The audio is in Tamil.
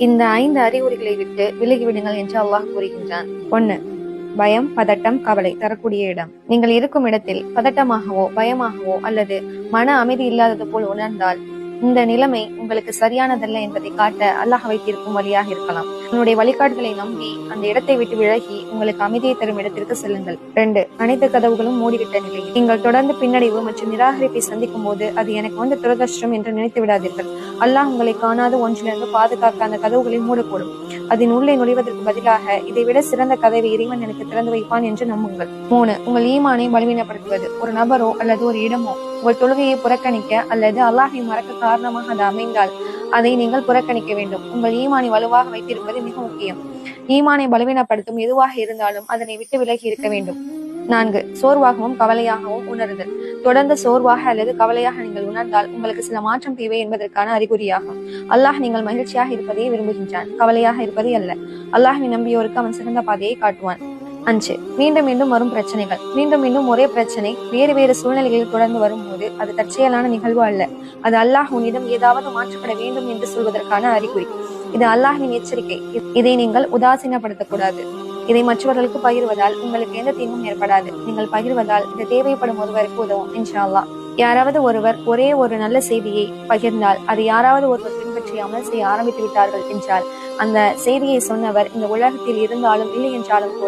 இந்த 5 அறிகுறிகளை விட்டு விலகிவிடுங்கள் என்று அல்லாஹ் கூறுகின்றான். 1. பயம், பதட்டம், கவலை தரக்கூடிய இடம். நீங்கள் இருக்கும் இடத்தில் பதட்டமாகவோ பயமாகவோ அல்லது மன அமைதி இல்லாதது போல் உணர்ந்தால் இந்த நிலைமை உங்களுக்கு சரியானதல்ல என்பதை காட்ட அல்லாஹ் வைத்திருக்கும் வழியாக இருக்கலாம். உன்னுடைய வழிகாட்டுதலை நம்பி அந்த இடத்தை விட்டு விலகி உங்களுக்கு அமைதியை தரும் இடத்திற்கு செல்லுங்கள். 2. அனைத்து கதவுகளும் மூடிவிட்ட நிலையில் நீங்கள் தொடர்ந்து பின்னடைவு மற்றும் நிராகரிப்பை சந்திக்கும் போது அது எனக்கு துரதிர்ஷ்டம் என்று நினைத்து விடாதீர்கள். அல்லாஹ் உங்களை காணாத ஒன்றிலிருந்து பாதுகாக்க அந்த கதவுகளை மூடக்கூடும். அதன் உள்ளே நுழைவதற்கு பதிலாக இதை விட சிறந்த கதவை இறைவன் எனக்கு திறந்து வைப்பான் என்று நம்புங்கள். 3. உங்கள் ஈமானை பலவீனப்படுத்துவது. ஒரு நபரோ அல்லது ஒரு இடமோ உங்கள் தொழுகையை புறக்கணிக்க அல்லது அல்லாஹை மறக்க காரணமாக அது அமைந்தால் அதை நீங்கள் புறக்கணிக்க வேண்டும். உங்கள் ஈமானை வலுவாக வைத்திருப்பது மிக முக்கியம். ஈமானை பலவீனப்படுத்தும் எதுவாக இருந்தாலும் அதனை விட்டு விலகி இருக்க வேண்டும். 4. சோர்வாகவும் கவலையாகவும் உணருதல். தொடர்ந்து சோர்வாக அல்லது கவலையாக நீங்கள் உணர்ந்தால் உங்களுக்கு சில மாற்றம் தேவை என்பதற்கான அறிகுறியாகும். அல்லாஹ் நீங்கள் மகிழ்ச்சியாக இருப்பதையே விரும்புகின்றான், கவலையாக இருப்பதை அல்ல. அல்லாஹ்வை நம்பியோருக்கு அவன் சிறந்த பாதையை காட்டுவான். 5. மீண்டும் மீண்டும் வரும் பிரச்சனைகள். மீண்டும் மீண்டும் ஒரே பிரச்சனை வேறு வேறு சூழ்நிலைகளில் தொடர்ந்து வரும்போது அது தற்செயலான நிகழ்வு அல்ல. அது அல்லாஹ் உன்னிடம் ஏதாவது மாற்றப்பட வேண்டும் என்று சொல்வதற்கான அறிகுறி. இது அல்லாஹ்வின் எச்சரிக்கை. இதை நீங்கள் உதாசீனப்படுத்தக்கூடாது. இதை மற்றவர்களுக்கு பகிர்வதால் உங்களுக்கு எந்த தீங்கும் ஏற்படாது. நீங்கள் பகிர்வதால் இது தேவைப்படும் ஒருவருக்கு உதவும் இன்ஷா அல்லாஹ். யாராவது ஒருவர் ஒரே ஒரு நல்ல செய்தியை பகிர்ந்தால் அதை யாராவது ஒருவர் பின்பற்றி அமல் செய்ய ஆரம்பித்து விட்டார்கள் என்றால் அந்த செய்தியை சொன்னவர் இந்த உலகத்தில் இருந்தாலும் இல்லை என்றாலும் கூட